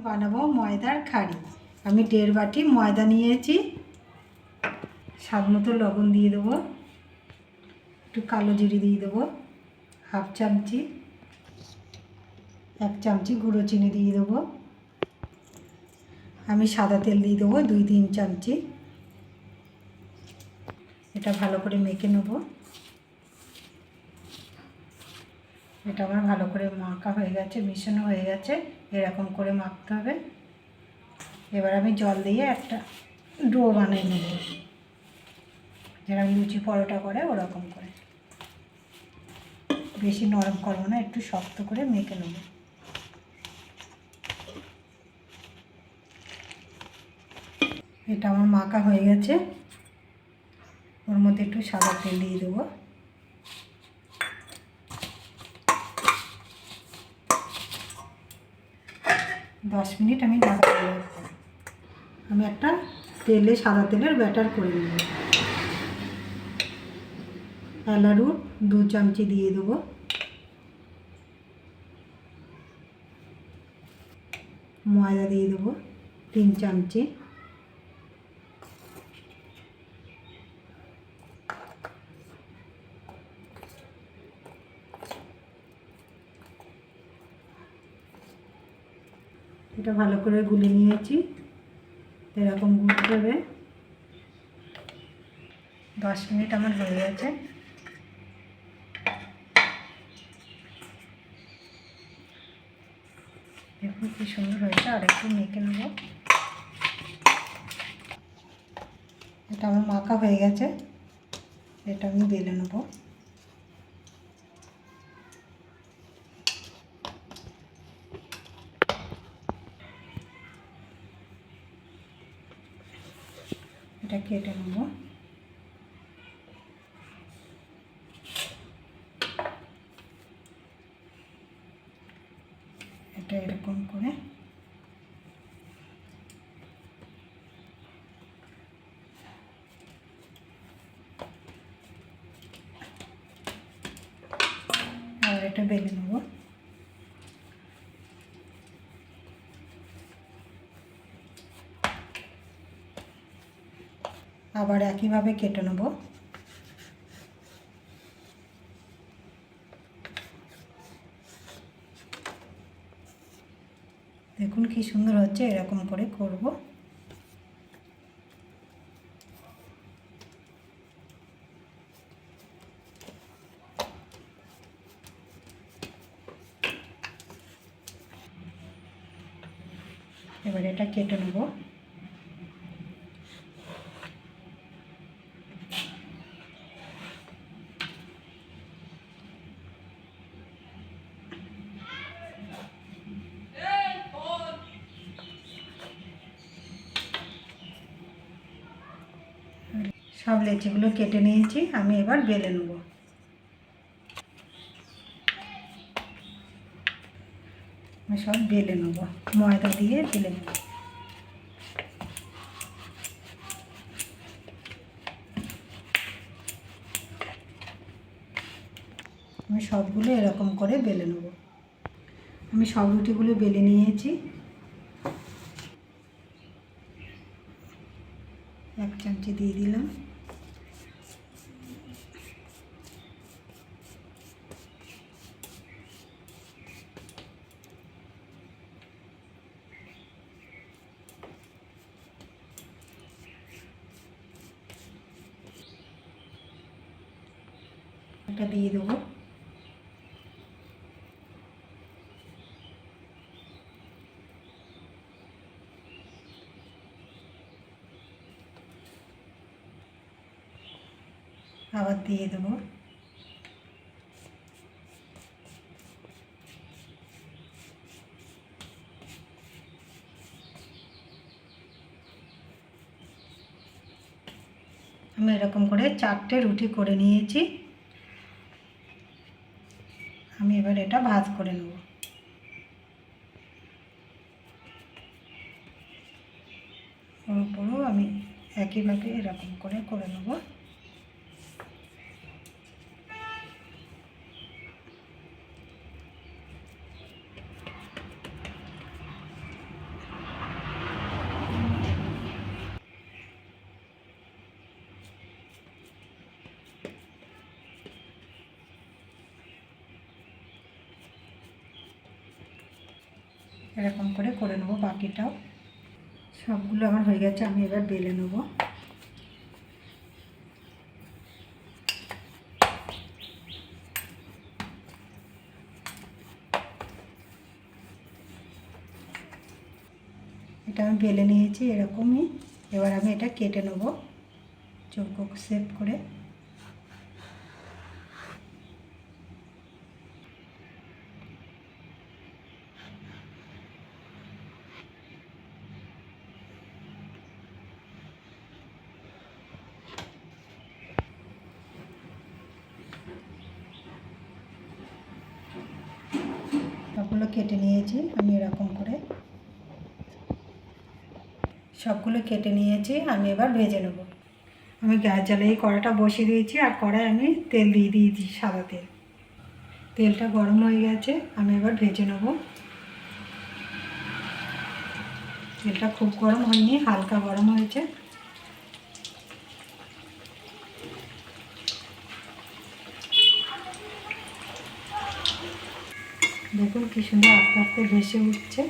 বানাবো ময়দার খাড়ি। আমি 1.5 বাটি ময়দা নিয়েছি, স্বাদ মতো লবণ দিয়ে দেবো, একটু কালো জিরে দিয়ে দেবো, 1/2 চামচি, 1 চামচি গুঁড়ো চিনি দিয়ে দেবো। আমি সাদা তেল দিয়ে দেবো 2-3 চামচি। এটা ভালো করে মেখে নেব। এটা আমার ভালো করে মাখা হয়ে গেছে, মিশানো হয়ে গেছে, এরকম করে মাখতে হবে। এবার আমি জল দিয়ে একটা ডো বানিয়ে নেব, যেরকম লুচি পরোটা করে ওরকম করে। বেশি নরম করবো না, একটু শক্ত করে মেখে নেব। এটা আমার মাখা হয়ে গেছে। ওর মধ্যে একটু সাদা তেল দিয়ে দেবো। দশ মিনিট আমি ঢাকা দিয়ে রাখবো। আমি একটা সাদা তেলের ব্যাটার করে নেব। অ্যারারুট 2 চামচি দিয়ে দেবো। ময়দা দিয়ে দেবো 3 চামচি। এটা ভালো করে গুলে নিয়েছি, এরকম গুলতে হবে। 10 মিনিট আমার হয়ে গেছে। দেখুন কি সুন্দর হয়েছে, আর একটু মেখে নেব। এটা আমার মাখা হয়ে গেছে, এটা আমি বেলে নেব। এটা কেটে নেব। এটা এরকম করে আর এটা বেলে নেব। আবার একইভাবে কেটে নেব। দেখুন কি সুন্দর হচ্ছে, এরকম করে করব। এবার এটা কেটে নেব। সব লেচিগুলো কেটে নিয়েছি, আমি এবার বেলে নেব। আমি সব বেলে নেব, ময়দা দিয়ে বেলে নেব। আমি সবগুলো এরকম করে বেলে নেব। আমি সব রুটিগুলো বেলে নিয়েছি। 1 চামচি দিয়ে দিলাম। এটা দিয়ে দেবো। আবার দিয়ে দেবো। আমি এরকম করে 4টে রুটি করে নিয়েছি। আমি এবার এটা ভাঁজ করে নেব। ওর উপরেও আমি একইভাবে এরকম করে নেব। এরকম করে নেবো বাকিটাও। সবগুলো আমার হয়ে গেছে, আমি এবার বেলে নেবো। এটা আমি বেলে নিয়েছি এরকমই। এবার আমি এটা কেটে নেব চৌকো শেপ করে। সবগুলো কেটে নিয়েছি আমি এরকম করে। সবগুলো কেটে নিয়েছি, আমি এবার ভেজে নেব। আমি গ্যাস জ্বালিয়ে কড়াটা বসিয়ে দিয়েছি, আর কড়ায় আমি তেল দিয়ে দিয়েছি, সাদা তেল। তেলটা গরম হয়ে গেছে, আমি এবার ভেজে নেব। তেলটা খুব গরম হয়নি, হালকা গরম হয়েছে। দেখুন কি সুন্দর আস্তে আস্তে ভেসে উঠছে।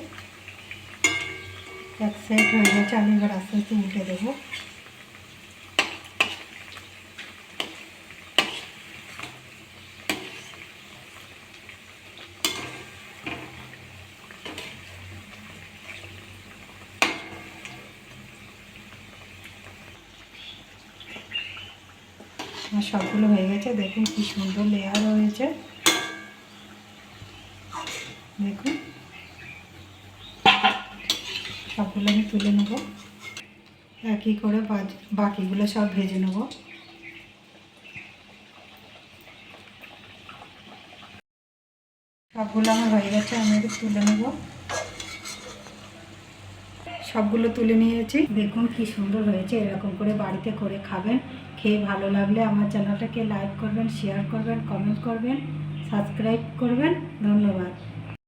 এক সাইড হয়ে গেছে, আমি এবার আস্তে আস্তে উল্টে দেবো। আমার সবগুলো হয়ে গেছে, দেখুন কি সুন্দর লেয়ার হয়েছে। দেখুন সবগুলো আমি তুলে নেব, একই করে বাকিগুলো সব ভেজে নেব। সবগুলো আমার হয়ে গেছে, আমি এটা তুলে নেব। সবগুলো তুলে নিয়েছি, দেখুন কি সুন্দর হয়েছে। এরকম করে বাড়িতে করে খাবেন। খেয়ে ভালো লাগলে আমার চ্যানেলটাকে লাইক করবেন, শেয়ার করবেন, কমেন্ট করবেন, সাবস্ক্রাইব করবেন। ধন্যবাদ।